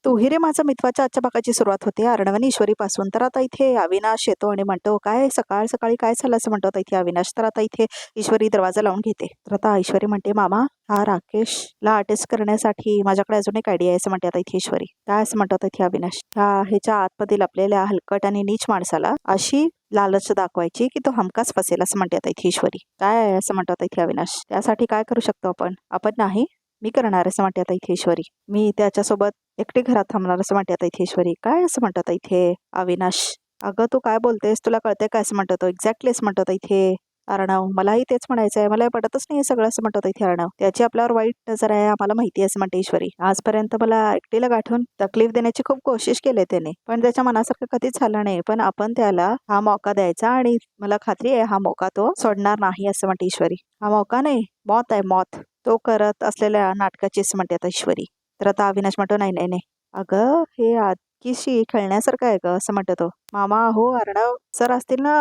तू रे माझा मित्वाच्या आजच्या भागाची सुरुवात होते अर्णव आणि ईश्वरीपासून. तर आता इथे अविनाश येतो आणि म्हणतो, काय सकाळ सकाळी काय झालं असं म्हणतो आता इथे अविनाश. तर आता इथे ईश्वरी दरवाजा लावून घेते. तर आता ईश्वरी म्हणते, मामा हा राकेशला अटेस्ट करण्यासाठी माझ्याकडे अजून एक आयडिया आहे असं म्हणते आता इथे ईश्वरी. काय असं म्हणतो आता इथे अविनाश. ह्याच्या आतमध्ये लपलेल्या हलकट आणि नीच माणसाला अशी लालच दाखवायची की तो हमखास फसेल असं म्हणते आता इथे ईश्वरी. काय आहे असं म्हणतो आता इथे अविनाश. त्यासाठी काय करू शकतो आपण नाही मी करणार असं म्हणते आता इथे ईश्वरी. मी त्याच्यासोबत एकटी घरात थांबणार असं म्हणते आता इथे ईश्वरी. काय असं म्हणतात इथे अविनाश. अगं तू काय बोलतेस, तुला कळते काय असं म्हणतो एक्झॅक्टली असं म्हणतो इथे अर्णव. मलाही तेच म्हणायचं आहे, मला पटतच नाही सगळं असं म्हणतो इथे अर्णव. त्याची आपल्यावर वाईट नजर आहे आम्हाला माहिती आहे असं म्हणते ईश्वरी. आजपर्यंत मला एकटीला गाठून तकलीफ देण्याची खूप कोशिश केली त्याने, पण त्याच्या मनासारखं कधीच झालं नाही. पण आपण त्याला हा मौका द्यायचा आणि मला खात्री आहे हा मौका तो सोडणार नाही असं म्हणते ईश्वरी. हा मौका नाही, मौत आहे मौत. तो करत असलेल्या नाटकाची असं म्हणते आता ईश्वरी. तर आता अविनाश म्हणतो, नाही नाही नाही अगं हे आजकीशी खेळण्यासारखं आहे ग असं म्हणतो तो. मामा हो अर्णव सर असतील ना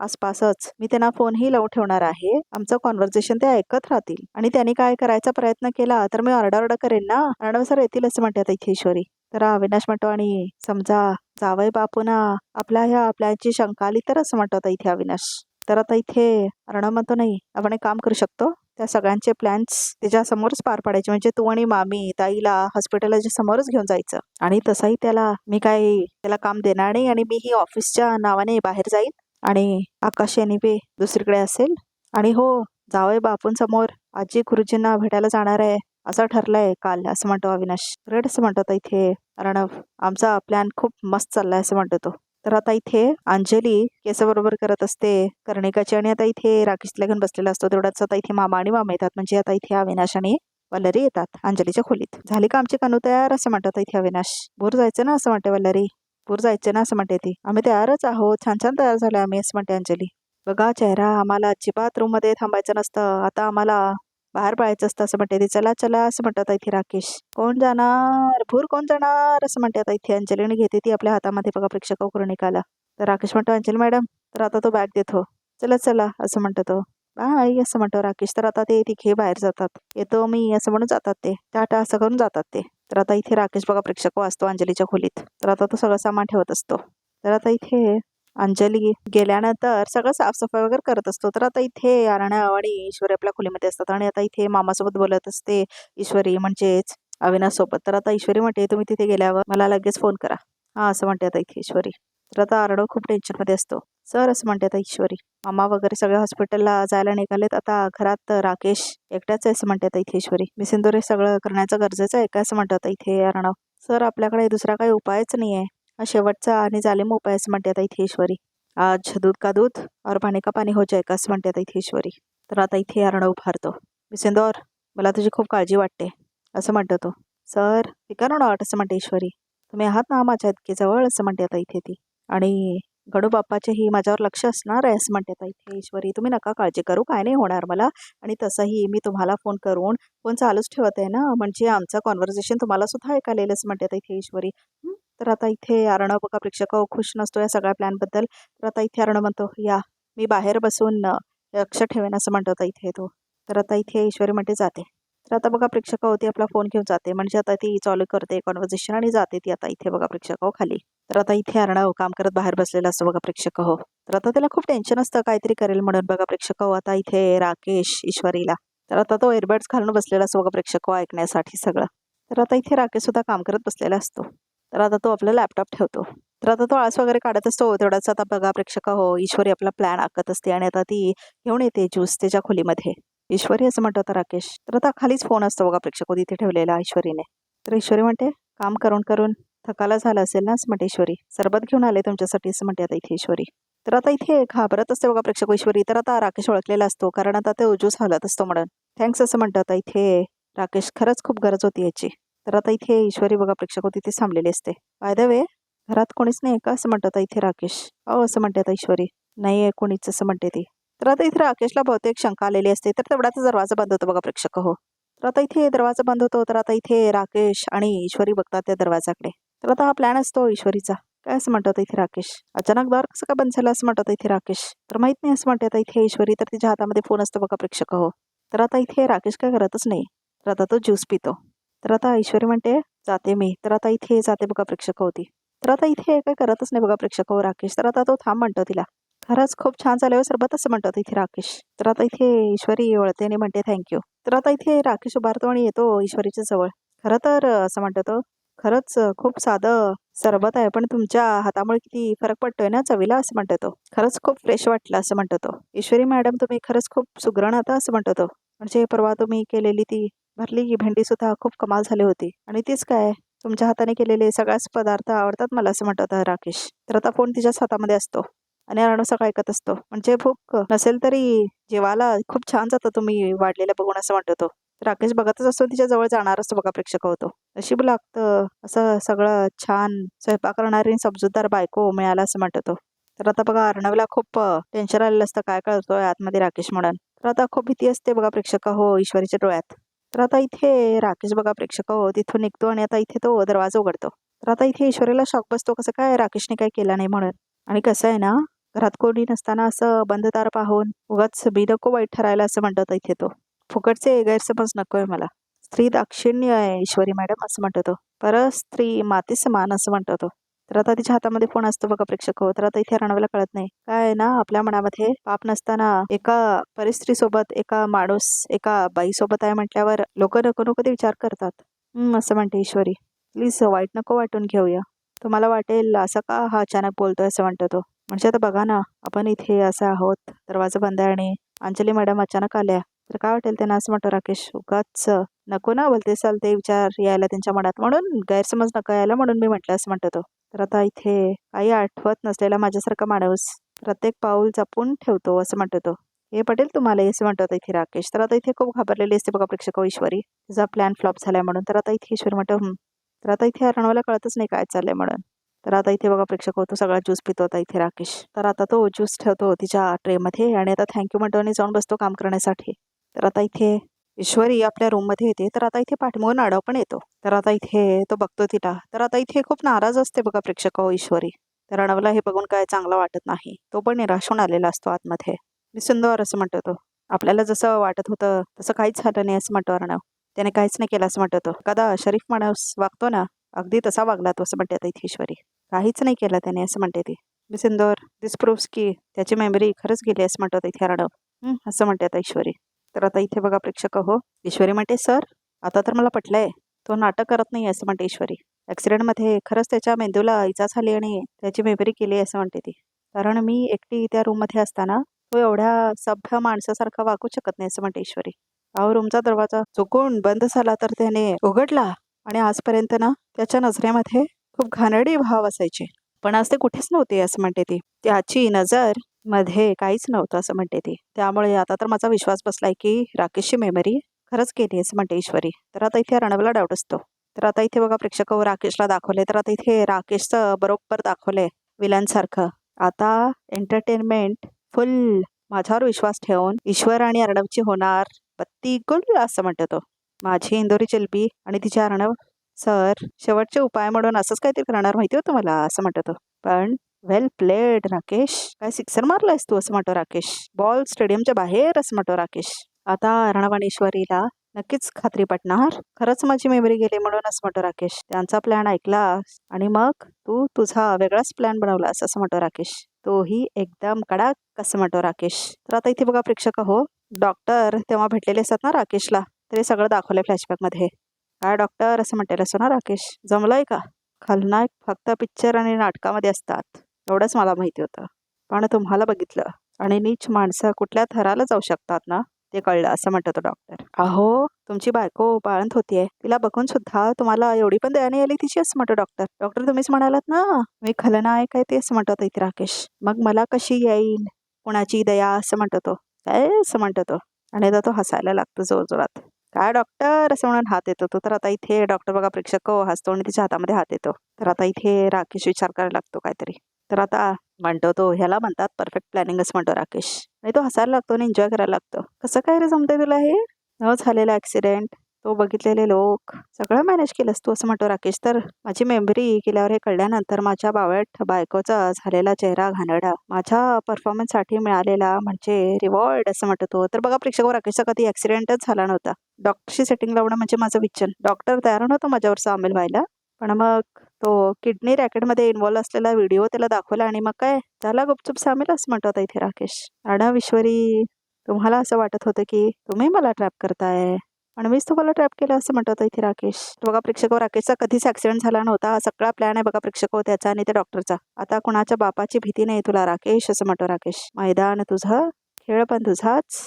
आसपासच, मी त्यांना फोनही लावून ठेवणार आहे. आमचं कॉन्व्हर्सेशन ते ऐकत राहतील आणि त्यांनी काय करायचा प्रयत्न केला तर मी ऑर्डर करेन ना. अर्णव सर येतील असं म्हणते आता इथे ईश्वरी. तर अविनाश म्हणतो, आणि समजा जावई बापूना आपल्या ह्या प्लॅनची शंका आली तर असं म्हणतो आता इथे अविनाश. तर आता इथे अर्णव म्हणतो, नाही आपण एक काम करू शकतो, त्या सगळ्यांचे प्लॅन्स त्याच्या समोरच पार पाडायचे. म्हणजे तू आणि मामी ताईला हॉस्पिटलच्या समोरच घेऊन जायचं आणि तसंही त्याला काम देणार नाही आणि मी ही ऑफिसच्या नावाने बाहेर जाईल आणि आकाश यांनी बी दुसरीकडे असेल. आणि हो जावई बापूंसमोर आजी गुरुजींना भेटायला जाणार आहे असं ठरलंय काल असं म्हणतो अविनाश. ग्रेट असं म्हणतो इथे अर्णव. आमचा प्लॅन खूप मस्त चाललाय असं म्हणतो तो. तर आता इथे अंजली केसाबरोबर करत असते कर्णिकाची आणि आता इथे राकेशला घेऊन बसलेला असतो. तेवढाच आता इथे मामा आणि मामा येतात. म्हणजे आता इथे अविनाश आणि वल्लरी येतात अंजलीच्या खोलीत. झाली का आमची कानू तयार असं म्हणतात इथे अविनाश. भूर जायचं ना असं म्हणते वल्लरी. भूर जायचं ना असं म्हणते ती. आम्ही तयारच आहोत, छान छान तयार झालोय आम्ही असं म्हणते अंजली. बघा चेहरा, आम्हाला अजिबात रूम मध्ये थांबायचं नसतं, आता आम्हाला बाहेर पळायचं असतं असं म्हणते ती. चला चला असं म्हणतात इथे राकेश. कोण जाणार भूर, कोण जाणार असं म्हणतात इथे अंजलीने घेते ती आपल्या हातामध्ये बघा प्रेक्षक कर्णिकाला. तर राकेश म्हणतो, अंजली मॅडम. तर आता तो बॅग देतो. चला चला असं म्हणतो तो. बाय असं म्हणतो राकेश. तर आता ते तिघे बाहेर जातात. येतो मी असं म्हणून जातात ते, टाटा असं करून जातात ते. तर आता इथे राकेश बघा प्रेक्षक वाचतो अंजलीच्या खोलीत. तर आता तो सगळं सामान ठेवत असतो. तर आता इथे अंजली गेल्यानंतर सगळं साफसफाई वगैरे करत असतो. तर आता इथे अर्णव आणि ईश्वरी आपल्या खोलीमध्ये असतात आणि आता इथे मामासोबत बोलत असते ईश्वरी, म्हणजेच अविनाश सोबत. तर आता ईश्वरी म्हणते, तुम्ही तिथे गेल्यावर मला लगेच फोन करा. हा असं म्हणते आता इथे ईश्वरी. तर आता अर्णव खूप टेन्शनमध्ये असतो. सर असं म्हणते आता ईश्वरी. मामा वगैरे सगळे हॉस्पिटलला जायला निघालेत, आता घरात राकेश एकट्याच आहे असं म्हणते आता इथे ईश्वरी. मी सिंदूर सगळं करण्याचं गरजेचं आहे का असं म्हणतात आता इथे अर्णव. सर आपल्याकडे दुसरा काही उपायच नाही आहे, हा शेवटचा आणि जालिम उपाय असं म्हणते आता इथे ईश्वरी. आज दूध का दूध और पाणी का पाणी हो जाएगा असं म्हणते आता इथे ईश्वरी. तर आता इथे अर्णव उभारतो. मी सिंदूर मला तुझी खूप काळजी वाटते असं म्हणतो तो. सर ती करू वाट असं म्हणते ईश्वरी. तुम्ही आहात ना माझ्या इतके जवळ असं म्हणते आता इथे ती. आणि गणू बाप्पाचेही माझ्यावर लक्ष असणार आहे असं म्हणते आता इथे ईश्वरी. तुम्ही नका काळजी करू, काय नाही होणार मला. आणि तसंही मी तुम्हाला फोन करून फोन चालूच ठेवत आहे ना, म्हणजे आमचं कॉन्व्हर्सेशन तुम्हाला सुद्धा ऐकायला येईल असं म्हणते आता इथे ईश्वरी. तर आता इथे अर्णव बघा प्रेक्षक खुश नसतो या सगळ्या प्लॅन बद्दल. तर आता इथे अर्णव म्हणतो, या मी बाहेर बसून लक्ष ठेवेन असं म्हणतो आता इथे तो. तर आता इथे ईश्वरी म्हणते जाते. तर आता बघा प्रेक्षक होती आपला फोन घेऊन जाते, म्हणजे आता ती चालू करते कॉन्व्हर्सेशन आणि जाते ती आता इथे बघा प्रेक्षक खाली. तर आता इथे अर्णव काम करत बाहेर बसलेला असतो बघा प्रेक्षक हो. तर आता त्याला खूप टेन्शन असतं काहीतरी करेल म्हणून बघा प्रेक्षक हो. आता इथे राकेश ईश्वरीला. तर आता तो एअरबड्स घालून बसलेला असतो बघा प्रेक्षक ऐकण्यासाठी सगळं. तर आता इथे राकेश सुद्धा काम करत बसलेला असतो. तर आता तो आपला लॅपटॉप ठेवतो. तर आता तो आळस वगैरे काढत असतो. तेवढाच आता बघा प्रेक्षक हो ईश्वरी आपला प्लॅन आखत असते आणि आता ती घेऊन येते ज्यूस त्याच्या खोलीमध्ये. ईश्वरी असं म्हणतो आता राकेश. तर आता खालीच फोन असतो बघा प्रेक्षक तिथे ठेवलेला ईश्वरीने. तर ईश्वरी म्हणते, काम करून करून थकाला झाला असेल ना असं म्हणते ईश्वरी. सरबत घेऊन आले तुमच्यासाठी असं म्हणते आता इथे ईश्वरी. तर आता इथे घाबरत असते बघा प्रेक्षक ईश्वरी. तर आता राकेश ओळखलेला असतो, कारण आता ते ज्यूस हलत असतो म्हणून. थँक्स असं म्हणतो आता इथे राकेश. खरंच खूप गरज होती याची. तर आता इथे ईश्वरी बघा प्रेक्षक तिथे थांबलेली असते. बाय द वे घरात कोणीच नाही का असं म्हणतात इथे राकेश. हो असं म्हणते आता ईश्वरी. नाही आहे कोणीच असं म्हणते ती. तर आता इथे राकेशला बहुतेक शंका आलेली असते. तर तेवढाच दरवाजा बंद होतो बघा प्रेक्षक हो. तर आता इथे दरवाजा बंद होतो. तर आता इथे राकेश आणि ईश्वरी बघतात त्या दरवाजाकडे. तर आता हा प्लॅन असतो ईश्वरीचा. काय असं म्हणतात इथे राकेश. अचानक दार कसं काय बंद झालं असं म्हणतात इथे राकेश. तर माहित नाही असं म्हणते आता इथे ईश्वरी. तर तिच्या हातामध्ये फोन असतो बघा प्रेक्षक हो. तर आता इथे राकेश काय करतच नाही. तर आता तो ज्यूस पितो. तर आता ईश्वरी म्हणते, जाते मी. तर आता इथे जाते बघा प्रेक्षक होती. तर आता इथे काही करतच नाही बघा प्रेक्षक हो राकेश. तर आता तो थांब म्हणतो तिला. खरंच खूप छान झालं हो सरबत असं म्हणतात इथे राकेश. तर आता इथे ईश्वरी वळते आणि म्हणते थँक्यू. तर आता इथे राकेश उभारतो आणि येतो ईश्वरीच्या जवळ. खरं तर असं म्हणतो तो, खरंच खूप साधं सरबत आहे पण तुमच्या हातामुळे किती फरक पडतोय ना चवीला असं म्हणतो तो. खरंच खूप फ्रेश वाटलं असं म्हणतो तो. ईश्वरी मॅडम तुम्ही खरंच खूप सुगरण आता असं म्हणतो तो. म्हणजे परवा तुम्ही केलेली ती भरली भेंडी सुद्धा खूप कमाल झाली होती. आणि तीच काय तुमच्या हाताने केलेले सगळ्याच पदार्थ आवडतात मला असं म्हणतात राकेश. तर आता फोन तिच्याच हातामध्ये असतो आणि अर्णव सगळं ऐकत असतो. म्हणजे भूक नसेल तरी जेवायला खूप छान जातं तुम्ही वाढलेलं बघून असं म्हणतो तो. राकेश बघतच असतो तिच्या जवळ जाणार असतो बघा प्रेक्षक होतो. नशीब लागतं असं सगळं छान स्वयंपाक करणारी समजूतदार बायको मिळाला असं म्हणतो तो. तर आता बघा अर्णवला खूप टेन्शन आलेलं असतं काय कळतोय आतमध्ये राकेश म्हणून. तर आता खूप भीती असते बघा प्रेक्षक हो ईश्वरीच्या डोळ्यात. तर आता इथे राकेश बघा प्रेक्षक हो तिथून निघतो आणि आता इथे तो दरवाजा उघडतो. तर आता इथे ईश्वरीला शॉक बसतो कसं काय राकेशने काय केलं नाही म्हणून. आणि कसं आहे ना घरात कोणी नसताना असं बंद दार पाहून उगाच बी नको वाईट ठरायला असं म्हणतात इथे तो. फुकटचे गैरसमज नकोय मला. स्त्री दाक्षिण्य आहे ईश्वरी मॅडम असं म्हणतो तो. परस्त्री माती समान असं म्हणतो तो. तर आता तिच्या हातामध्ये फोन असतो बघा प्रेक्षक हो. तर आता इथे रणवला कळत नाही काय आहे ना आपल्या मनामध्ये पाप नसताना एका परिस्त्रीसोबत एका माणूस एका बाईसोबत आहे म्हटल्यावर लोक नको नको ते विचार करतात. असं म्हणते ईश्वरी. प्लीज वाईट नको वाटून घेऊया. तुम्हाला वाटेल असं का हा अचानक बोलतोय असं म्हणतो तो. म्हणजे आता बघा ना आपण इथे असं आहोत दरवाजा बंद आहे आणि अंजली मॅडम अचानक आल्या तर काय वाटेल त्यांना असं म्हणतो राकेश. उगाच नको ना बोलते चालते विचार यायला त्यांच्या मनात म्हणून गैरसमज नका यायला म्हणून मी म्हटलं असं म्हणतो तो. तर आता इथे काही आठवत नसलेला माझ्यासारखा माणूस प्रत्येक पाऊल जपून ठेवतो असं म्हणतो तो. हे पटेल तुम्हाला असं म्हणतात इथे राकेश. तर आता इथे खूप घाबरलेली असते बघा प्रेक्षक ईश्वरी. तिचा प्लॅन फ्लॉप झालाय म्हणून. तर आता इथे ईश्वरी म्हणतो तर आता इथे रणवला कळतच नाही काय चाललंय म्हणून. तर आता इथे बघा प्रेक्षक होतो सगळा ज्यूस पितो होता इथे राकेश. तर आता तो ज्यूस ठेवतो तिच्या ट्रेमध्ये आणि आता थँक्यू म्हणतो आणि जाऊन बसतो काम करण्यासाठी. तर आता इथे ईश्वरी आपल्या रूममध्ये येते. तर आता इथे पाठीमागून आडव पण येतो. तर आता इथे तो बघतो तिला. तर आता इथे खूप नाराज असते बघा प्रेक्षक ईश्वरी. तर रणवला हे बघून काय चांगलं वाटत नाही. तो पण निराश होऊन आलेला असतो आतमध्ये. मी सुंदर असं म्हणतो तो. आपल्याला जसं वाटत होतं तसं काहीच झालं नाही असं म्हणतो अर्णव. त्याने काहीच नाही केलं असं म्हणतो तो. एखादा शरीफ माणूस वागतो ना अगदी तसा वागला तो असं म्हणते आता इथे ईश्वरी. काहीच नाही केलं त्याने असं म्हणते ती. मी सिंदोर दिस प्रूव्स की त्याची मेमरी खरंच गेली असं म्हणतात इथे अर्णव. असं म्हणते आता ईश्वरी. तर आता इथे बघा प्रेक्षक हो ईश्वरी म्हणते सर आता तर मला पटलंय तो नाटक करत नाही असं म्हणते ईश्वरी. ॲक्सिडेंटमध्ये खरंच त्याच्या मेंदूला इजा झाली आणि त्याची मेमरी केली असं म्हणते ती. कारण मी एकटी त्या रूममध्ये असताना तो एवढ्या सभ्य माणसासारखा वागू शकत नाही असं म्हणते ईश्वरी. अहो रूमचा दरवाजा चुकून बंद झाला तर त्याने उघडला आणि आजपर्यंत ना त्याच्या नजरेमध्ये खूप घाणेरडे भाव असायचे पण आज ते कुठेच नव्हते असं म्हणते ती. त्याची नजर मध्ये काहीच नव्हतं असं म्हणते ती. त्यामुळे आता तर माझा विश्वास बसलाय की राकेशची मेमरी खरंच केली असं म्हणते ईश्वरी. तर आता इथे रणवला डाऊट असतो. तर आता इथे बघा प्रेक्षक राकेशला दाखवले. तर आता इथे राकेशचं बरोबर दाखवलंय विलन सारखं. आता एंटरटेनमेंट फुल माझ्यावर विश्वास ठेवून ईश्वर आणि अर्णवची होणार बत्ती गुल असं म्हणतो तो. माझी इंदोरी चिलबी आणि तिचे अर्णव सर शेवटचे उपाय म्हणून असंच काहीतरी करणार माहिती होतं मला असं म्हणतो तो. पण वेल प्लेड राकेश. काय सिक्सर मारलायस तू असं म्हणतो राकेश. बॉल स्टेडियमच्या बाहेर असं म्हणतो राकेश. आता अर्णव आणि ईश्वरीला नक्कीच खात्री पटणार खरंच माझी मेमरी गेली म्हणून असं म्हणतो राकेश. त्यांचा प्लॅन ऐकलास आणि मग तू तुझा वेगळाच प्लॅन बनवलास असं म्हणतो राकेश. तोही एकदम कडक असं म्हणतो राकेश. तर आता इथे बघा प्रेक्षक हो डॉक्टर तेव्हा भेटलेले असतात ना राकेशला. तरी सगळं दाखवलंय फ्लॅशबॅक मध्ये. काय डॉक्टर असं म्हटलेलं असतो ना राकेश. जमलंय का खलनायक फक्त पिक्चर आणि नाटकामध्ये असतात एवढंच मला माहिती होतं. पण तुम्हाला बघितलं आणि नीच माणसं कुठल्या थराला जाऊ शकतात ना ते कळलं असं म्हणतो तो डॉक्टर. अहो तुमची बायको बाळंत होतीये तिला बघून सुद्धा तुम्हाला एवढी पण दया नाही आली तिची असं म्हणतो डॉक्टर. डॉक्टर तुम्हीच म्हणालात ना मी खलनायक आहे ते असं म्हणतो इथे राकेश. मग मला कशी येईल कुणाची दया असं म्हणतो तो. काय असं म्हणतो तो आणि आता तो हसायला लागतो जोरजोरात. काय डॉक्टर असं म्हणून हात येतो तो. तर आता इथे डॉक्टर बघा प्रेक्षक हसतो आणि तिच्या हातामध्ये हात येतो. तर आता इथे राकेश विचार करायला लागतो काहीतरी. तर आता म्हणतो तो ह्याला म्हणतात परफेक्ट प्लॅनिंग असं म्हणतो राकेश. आणि तो हसायला लागतो आणि एन्जॉय करायला लागतो. कसं काय रे जमतंय तुला हे न झालेला ऍक्सिडेंट तो बघितलेले लोक सगळं मॅनेज केलंस तू असं म्हणतो राकेश. तर माझी मेमरी गेल्यावर हे कळल्यानंतर माझ्या बावळट बायकोचा झालेला चेहरा घाणेरडा माझ्या परफॉर्मन्ससाठी मिळालेला म्हणजे रिवॉर्ड असं म्हणतो तो. तर बघा प्रेक्षक, राकेशचा कधी ऍक्सिडेंटच झाला नव्हता. डॉक्टरशी सेटिंग लावणं म्हणजे माझं विचन. डॉक्टर तयार नव्हतं माझ्यावर सामील व्हायला, पण मग तो किडनी रॅकेटमध्ये इन्व्हॉल्व्ह असलेला व्हिडिओ त्याला दाखवला आणि मग काय त्याला गुपचूप सामील असं म्हणतात इथे राकेश. अर्णव, ईश्वरी, तुम्हाला असं वाटत होतं की तुम्ही मला ट्रॅप करताय, आणि मीच तुम्हाला ट्रॅप केलं असं म्हणतात इथे राकेश. तर बघा प्रेक्षक, राकेशचा कधीच ऍक्सिडेंट झाला नव्हता. हा सगळा प्लॅन आहे बघा प्रेक्षक त्याचा आणि त्या डॉक्टरचा. आता कुणाच्या बापाची भीती नाही तुला राकेश असं म्हणतो राकेश. मैदान तुझं, खेळ पण तुझाच,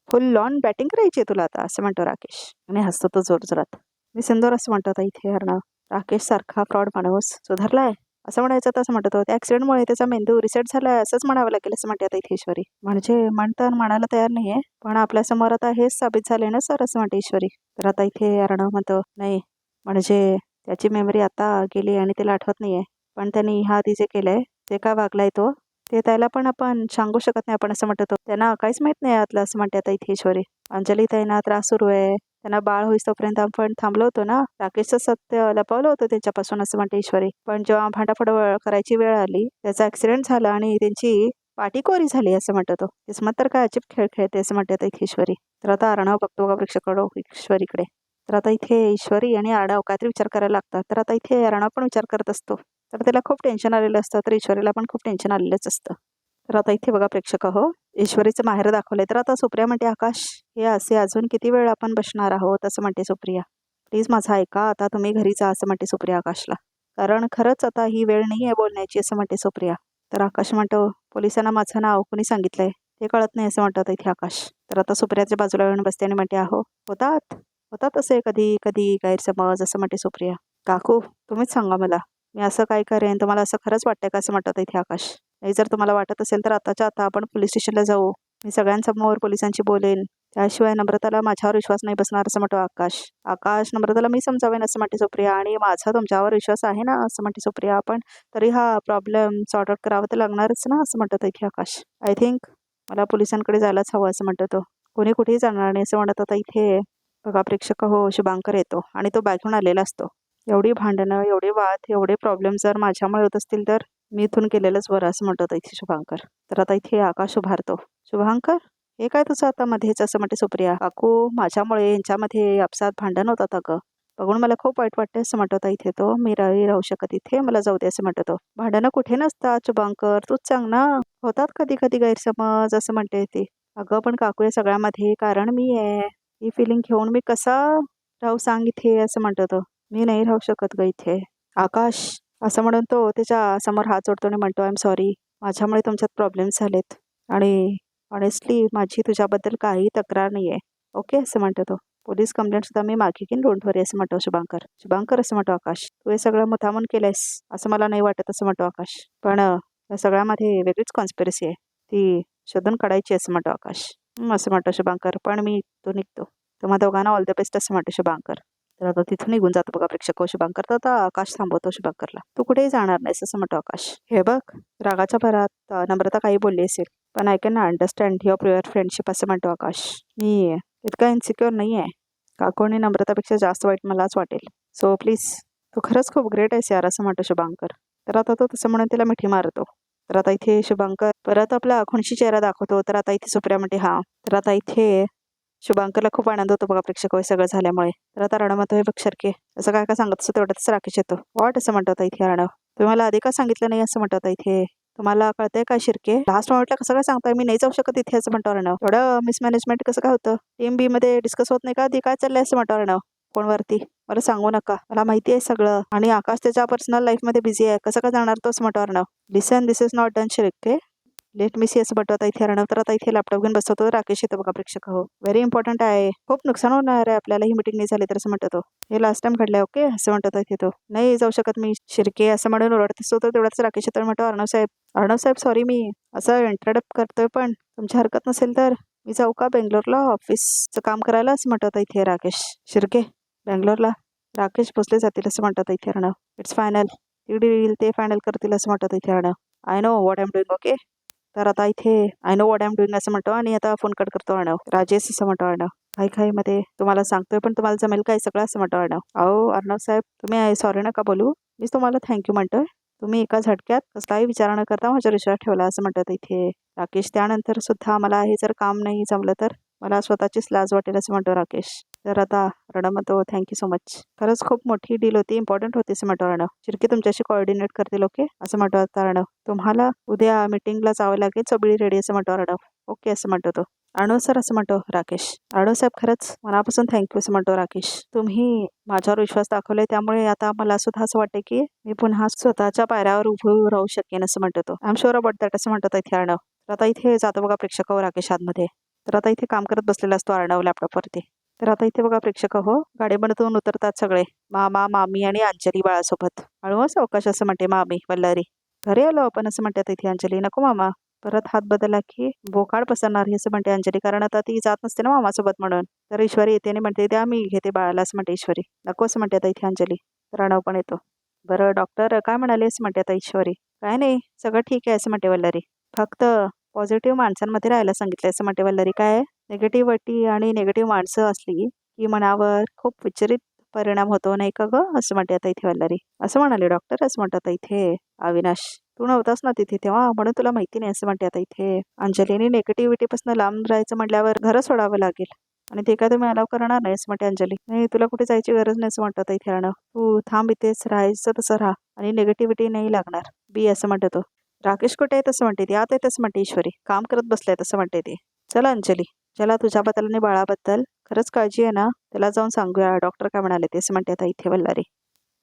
फुल ऑन बॅटिंग करायची तुला आता असं म्हणतो राकेश आणि हसतो तो जोरजोरात. मी सिंदूर असं म्हणतात इथे अर्णव. राकेश सारखा फ्रॉड माणूस सुधारलाय असं म्हणायचं तसं म्हणतो. त्या ऍक्सिडेंटमुळे त्याचा मेंदू रिसेट झालाय असंच म्हणावं लागेल असं म्हणतात इथे ईश्वरी. म्हणजे म्हणतं म्हणायला तयार नाहीये, पण आपल्या समोर आता हेच साबित झाले ना सर असं म्हणते ईश्वरी. तर आता इथे अर्णव म्हणतो नाही, म्हणजे त्याची मेमरी आता गेली आणि त्याला आठवत नाहीये, पण त्यांनी ह्या आधी जे केलंय ते काय वागलाय तो ते त्याला पण आपण सांगू शकत नाही आपण असं म्हणतो. त्यांना काहीच माहित नाही यातलं असं म्हणतात इथे ईश्वरी. अंजली ताईंना त्रास सुरू आहे, त्यांना बाळ होईस तोपर्यंत आपण थांबलो होतो ना, राकेशचं सत्य लपवलं होतं त्यांच्यापासून असं म्हणते ईश्वरी. पण जेव्हा भांडाफोड करायची वेळ आली त्याचा ऍक्सिडेंट झाला आणि त्यांची पाठी कोरी झाली असं म्हणतो तो. किस्मत तर काय अजीब खेळ खेळते असं म्हणतात इथे ईश्वरी. तर आता अर्णव बघतो का प्रेक्षकाकडं ईश्वरीकडे. तर आता इथे ईश्वरी आणि अर्णव काहीतरी विचार करायला लागतात. तर आता इथे अर्णव पण विचार करत असतो. तर त्याला खूप टेन्शन आलेलं असतं, तर ईश्वरीला पण खूप टेन्शन आलेलंच असतं. तर आता इथे बघा प्रेक्षक हो, ईश्वरीचं माहेर दाखवलंय. तर आता सुप्रिया म्हणते आकाश हे असे अजून किती वेळ आपण बसणार आहोत असं म्हणते सुप्रिया. प्लीज माझं ऐका, आता तुम्ही घरी जा असं म्हणते सुप्रिया आकाशला. कारण खरंच आता ही वेळ नाही आहे बोलण्याची असं म्हणते सुप्रिया. तर आकाश म्हणतो पोलिसांना माझं नाव कोणी सांगितलंय ते कळत नाही असं म्हणतात इथे आकाश. तर आता सुप्रियाच्या बाजूला येऊन बसते आणि म्हणते अहो होतात असे कधी कधी गैरसमज असं म्हणते सुप्रिया. काकू तुम्हीच सांगा मला, मी असं काय करेन, तुम्हाला असं खरंच वाटतंय का असं म्हणतात इथे आकाश. नाही जर तुम्हाला वाटत असेल तर आताच्या आता आपण पोलीस स्टेशनला जाऊ, मी सगळ्यांसमोर पोलिसांची बोलेन, त्याशिवाय नम्रताला माझ्यावर विश्वास नाही बसणार असं म्हणतो आकाश. नम्रताला मी समजावेन असं म्हणते सुप्रिया, आणि माझा तुमच्यावर विश्वास आहे ना असं म्हणते सुप्रिया. पण तरी हा प्रॉब्लेम सॉर्ट आउट करावा तर लागणारच ना असं म्हणतात इथे आकाश. आय थिंक मला पोलिसांकडे जायलाच हवं असं म्हणतो तो. कोणी कुठेही जाणार नाही असं म्हणत. आता इथे बघा प्रेक्षक हो, शुभांकर येतो आणि तो बॅग घेऊन आलेला असतो. एवढी भांडणं, एवढे वाद, एवढे प्रॉब्लेम जर माझ्यामुळे होत असतील तर मी इथून केलेलंच बरं असं म्हणतो इथे शुभांकर. तर आता इथे आकाश उभारतो. शुभांकर हे काय तुझं आता मध्येच असं म्हणते सुप्रिया. काकू माझ्यामुळे यांच्यामध्ये आपसात भांडण होतात अगं, बघून मला खूप वाईट वाटते असं म्हणतो इथे तो. मी राहू शकत इथे, मला जाऊ दे असं म्हणतो. भांडणं कुठे नसतात शुभांकर, तूच सांग ना, होतात कधी कधी गैरसमज असं म्हणते ती. अगं पण काकू या सगळ्यामध्ये कारण मी आहे, ही फिलिंग घेऊन मी कसा राहू सांग इथे असं म्हणतो तो. मी नाही राहू शकत ग इथे आकाश असं म्हणून तो त्याच्या समोर हात जोडतो आणि म्हणतो आय एम सॉरी, माझ्यामुळे तुमच्यात प्रॉब्लेम्स झालेत आणि ऑनेस्टली माझी तुझ्याबद्दल काही तक्रार नाही आहे, ओके असं म्हणतो तो. पोलीस कंप्लेंट सुद्धा मी मागे घेईन, डोंट वरी असं म्हणतो शुभांकर असं म्हणतो आकाश. तू हे सगळं मुद्दामून केलंयस असं मला नाही वाटत असं म्हणतो आकाश. पण या सगळ्यामध्ये वेगळीच कॉन्स्पिरसी आहे, ती शोधून काढायची असं म्हणतो आकाश. असं म्हणतो शुभांकर. पण मी तो निघतो. तुम्हा दोघांना ऑल द बेस्ट असं म्हणतो शुभांकर. तर आता तिथून निघून जातो बघा प्रेक्षक शुभांकर. तर आता आकाश थांबवतो शुभांकरला. तू कुठेही जाणार नाहीस असं म्हणतो आकाश. हे बघ रागाच्या भरात नम्रता काही बोलली असेल, पण I can understand your pure friendship असं म्हणतो आकाश. मी इतका इन्सिक्युअर नाही आहे, काकू आणि नम्रतापेक्षा जास्त वाईट मलाच वाटेल, सो प्लीज तू खरंच खूप ग्रेट आहेस यार असं म्हणतो शुभांकर. तर आता तो तसं म्हणून तिला मिठी मारतो. तर आता इथे शुभांकर परत आपला खुणशी चेहरा दाखवतो. तर आता इथे सुप्रिया म्हणते हा. तर आता इथे शुभांकरला खूप आनंद होतो बघा प्रेक्षक सगळं झाल्यामुळे. तर आता अर्णव म्हणतो हे बघ शर्के, असं काय सांगत असं तेवढंच राकेश येतो. वॉट असं म्हणतात इथे अर्णव, तुम्ही मला आधी का सांगितलं नाही असं म्हणतात इथे. तुम्हाला कळतंय काय शिर्के, लास्ट मोमेंटला कसं काय सांगताय मी नाही जाऊ शकत इथे असं म्हणतो अर्णव. एवढं मिसमॅनेजमेंट कसं काय होतं, टीम बी मध्ये डिस्कस होत नाही का आधी काय चाललंय असं म्हणतो अर्णव. फोनवरती मला सांगू नका, मला माहिती आहे सगळं, आणि आकाश त्याच्या पर्सनल लाईफमध्ये बिझी आहे, कसं काय जाणार तो असं म्हणतो Arnav. Listen this is not done Shirke, let me see असं म्हणतो आता इथे अर्णव. तर आता इथे लॅपटॉप घेऊन बसतो राकेश येतो बघा प्रेक्षक हो. व्हेरी इम्पॉर्टंट आहे, खूप नुकसान होणार आहे आपल्याला ही मीटिंग नाही झाली तर असं म्हणतो तो. हे लास्ट टाइम घडलंय ओके असं म्हणतो इथे तो. नाही जाऊ शकत मी शिर्के असं म्हणून ओरडतेस तो. तेवढाच राकेश येतो म्हणतो अर्णव साहेब सॉरी, मी असं इंट्रोडक्ट करतोय, पण तुमची हरकत नसेल तर मी जाऊ का बेंगलोरला ऑफिसचं काम करायला असं म्हणतो इथे राकेश. शिर्के बेंगलोरला राकेश भोसले जातील असं म्हणतात इथे अर्णव. इट्स फायनल, ते फायनल करतील असं म्हणतात इथे Arnav. I know what I am doing okay, तर आता इथे I know what I am doing असं म्हणतो आणि आता फोन कट करतो अर्णव. राजेश असं म्हणतो अर्णव. मध्ये तुम्हाला सांगतोय पण तुम्हाला जमेल काय सगळं असं म्हणतो अर्णव. अहो अर्णव साहेब तुम्ही सॉरी नका बोलू, मीच तुम्हाला थँक्यू म्हणतोय. तुम्ही एका झटक्यात कसलाही विचार न करता माझ्यावर विश्वास ठेवला असं म्हणतात इथे राकेश. त्यानंतर सुद्धा मला हे जर काम नाही जमलं तर मला स्वतःचीच लाज वाटेल असं म्हणतो राकेश. तर आता अर्णव म्हणतो थँक्यू सो मच. खरंच खूप मोठी डील होती, इम्पॉर्टंट होती असं म्हणतो अर्णव. चिरकी तुमच्याशी कोऑर्डिनेट करतील ओके असं म्हणतो आता अर्णव. तुम्हाला उद्या मीटिंगला जावं लागेल, सगळी रेडी असं म्हणतो अर्णव. ओके असं म्हणतो तो. अर्णव सर असं म्हणतो राकेश. अर्णव साहेब खरंच मनापासून थँक्यू असं म्हणतो राकेश. तुम्ही माझ्यावर विश्वास दाखवले त्यामुळे आता मला सुद्धा असं वाटते की मी पुन्हा स्वतःच्या पायऱ्यावर उभं राहू शकेन असं म्हणतो तो. I am sure about that असं म्हणतो इथे अर्णव. तर आता इथे जातो बघा प्रेक्षक हो राकेश आतमध्ये. तर आता इथे काम करत बसलेला असतो अर्णव लॅपटॉपवरती. तर आता इथे बघा प्रेक्षक हो गाडीमधून उतरतात सगळे मामा मामी आणि अंजली बाळासोबत. हळूच अवकाश असं म्हणते मामी वल्लरी. घरी आलो आपण असं म्हणतात इथे अंजली. नको मामा. परत हात बदलला की बोकाड पसरणार हे असं म्हणते अंजली, कारण आता ती जात नसते ना मामासोबत म्हणून. तर ईश्वरी येते आणि म्हणते द्या मी घेते बाळाला असं म्हणते ईश्वरी. नको असं म्हणते आता इथे अंजली. तर अर्णव पण येतो. बरं डॉक्टर काय म्हणाले असं म्हणते आता ईश्वरी. काय नाही सगळं ठीक आहे असं म्हणते वल्लरी. फक्त पॉझिटिव्ह माणसांमध्ये राहायला सांगितलं असं म्हणते वल्लरी. काय निगेटिव्हिटी आणि निगेटिव्ह माणसं असली की मनावर खूप विचलित परिणाम होतो नाही का ग असं म्हणते आता इथे वल्लरी. असं म्हणाले डॉक्टर असं म्हणतात इथे अविनाश. तू नव्हतास ना तिथे तेव्हा म्हणून तुला माहिती नाही असं म्हणते आता इथे अंजलीने. निगेटिव्हिटीपासून लांब राहायचं म्हटल्यावर घर सोडावं लागेल आणि ते काय तुम्ही अलाव करणार नाही असं म्हणते अंजली. नाही तुला कुठे जायची गरज नाही असं म्हणतात इथे अर्णव. तू थांब इथेच राहायचं तसं राहा आणि निगेटिव्हिटी नाही लागणार बी असं म्हणतो तो. राकेश कुठे आहे तसं म्हणते ती. आत आहे तसं म्हणते ईश्वरी. काम करत बसलाय तसं म्हणते ती. चला अंजली ज्याला तुझ्याबद्दल आणि बाळाबद्दल खरंच काळजी आहे ना त्याला जाऊन सांगूया डॉक्टर काय म्हणाले ते असं म्हणते आता इथे वल्लरी.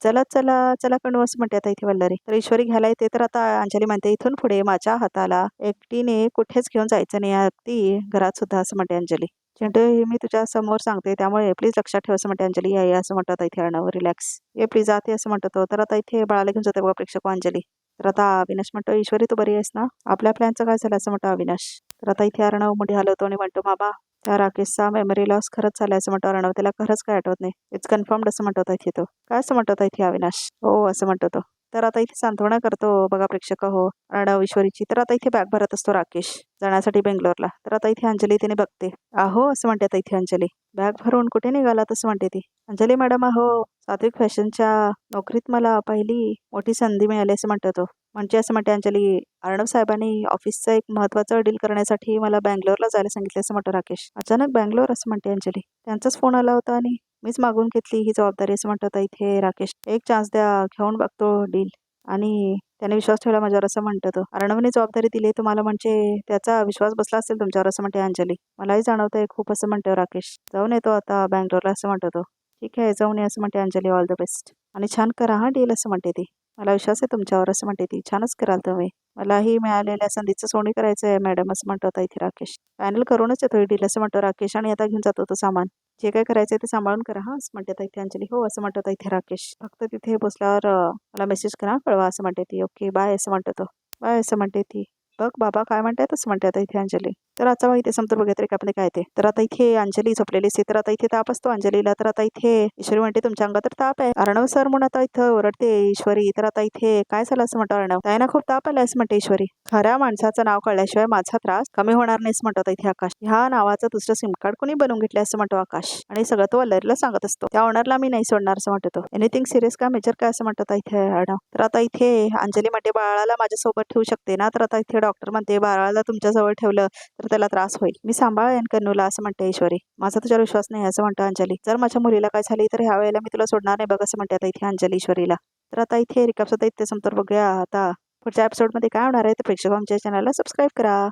चला चला चला कणू असं म्हणते आता इथे वल्लरी. तर ईश्वरी घ्यायला येते तर आता अंजली म्हणते इथून पुढे माझ्या हाताला एकटीने कुठेच घेऊन जायचं नाही अगदी घरात सुद्धा असं म्हणते अंजली. चिंटू हे मी तुझ्या समोर सांगते त्यामुळे प्लीज लक्षात ठेव असं म्हणते अंजली. या असं म्हणतात इथे अर्णव. रिलॅक्स ये प्लीज जाते असं म्हणतो तो. तर आता इथे बाळाला घेऊन जाते बघा प्रेक्षक अंजली. तर आता अविनाश म्हणतो ईश्वरी तू बरी आहेस ना. आपल्या प्लॅनचं काय झालं असं म्हणतो अविनाश. तर आता इथे अर्णव मुठी हलवतो आणि म्हणतो मामा त्या राकेशचा मेमरी लॉस खरंच झालाय असं म्हणतो अर्णव. त्याला खरंच काय आठवत नाही. इट्स कन्फर्म्ड असं म्हणतो इथे तो. काय असं म्हणतो इथे अविनाश. हो असं म्हणतो तो. तर आता इथे सांत्वना करतो बघा प्रेक्षक हो अर्णव ईश्वरीची. तर आता इथे बॅग भरत असतो राकेश जाण्यासाठी बेंगलोरला. तर आता इथे अंजली तिने बघते. अहो असं म्हणते आता इथे अंजली. बॅग भरून कुठे निघाला तसं म्हणते ती. अंजली मॅडम अहो सात्विक फॅशनच्या नोकरीत मला पहिली मोठी संधी मिळाली असं म्हणतो तो. म्हणजे असं म्हणते अंजली अर्णव साहेबांनी ऑफिसचं एक महत्त्वाचं डील करण्यासाठी मला बँगलोरला जायला सांगितलं असं म्हणतो राकेश. अचानक बँगलोर असं म्हणते अंजली. त्यांचाच फोन आला होता आणि मीच मागून घेतली ही जबाबदारी असं म्हणतो इथे राकेश. एक चान्स द्या घेऊन बघतो डील आणि त्याने विश्वास ठेवला माझ्यावर असं म्हणतो तो. अर्णवने जबाबदारी दिली तुम्हाला म्हणजे त्याचा विश्वास बसला असेल तुमच्यावर असं म्हणते अंजली. मलाही जाणवतंय खूप असं म्हणतो राकेश. जाऊन येतो आता बँगलोरला असं म्हणतो तो. ठीक आहे जाऊन ये असं म्हणते अंजली. ऑल द बेस्ट आणि छान करा हा डील असं म्हणते ती. मला विश्वास आहे तुमच्यावर असं म्हणते ती. छानच कराल तुम्ही. मलाही मिळालेल्या संधीचं सोने करायचं आहे मॅडम असं म्हणतो आता इथे राकेश. फायनल करूनच येतो डील असं म्हणतो राकेश आणि आता घेऊन जातो तो सामान. जे काय करायचं ते सांभाळून करा हा असं म्हणते इथे अंजली. हो असं म्हणतो इथे राकेश. फक्त तिथे पोचल्यावर मला मेसेज करा कळवा असं म्हणते ती. ओके बाय असं म्हणतो तो. बाय असं म्हणते ती. बघ बाबा काय म्हणतात असं म्हणते आता इथे अंजली. तर आजचा बघ इथे समजून बघत रे काय काय ते. तर आता इथे अंजली झोपलेली असते. तर आता इथे ताप असतो अंजलीला. तर आता इथे ईश्वरी म्हणते तुमच्या अंगात तर ताप आहे. अर्णव सर म्हणून आता इथं ओरडते ईश्वरी. तर आता इथे काय झालं असं म्हणतो अर्णव. ताईना खूप ताप आला असं म्हणते ईश्वरी. खऱ्या माणसाचं नाव कळल्याशिवाय माझा त्रास कमी होणार नाही असं म्हणतो इथे आकाश. ह्या नावाचं दुसरं सिम कार्ड कोणी बनवून घेतलं असं म्हणतो आकाश आणि सगळं तो वल्लरीला सांगत असतो. त्या ओनरला मी नाही सोडणार असं म्हणतो तो. एनिथिंग सिरियस का मेजर काय असं म्हणतात इथे अर्णव. तर आता इथे अंजली म्हणते बाळाला माझ्यासोबत ठेवू शकते ना. तर आता इथे डॉक्टर म्हणते बाळाला तुमच्याजवळ ठेवलं तर त्याला त्रास होईल. मी सांभाळेन कन्नूला असं म्हणते ईश्वरी. माझा तुझ्यावर विश्वास नाही असं म्हणतो अंजली. जर माझ्या मुलीला काय झाली तर ह्या वेळेला मी तुला सोडणार नाही बघ असं म्हणते आता इथे अंजली ईश्वरीला. तर आता इथे रिकाप सुद्धा इथे संतर बघूया आता पुढच्या एपिसोडमध्ये काय होणार आहे. तर प्रेक्षक आमच्या चॅनलला सबस्क्राईब करा.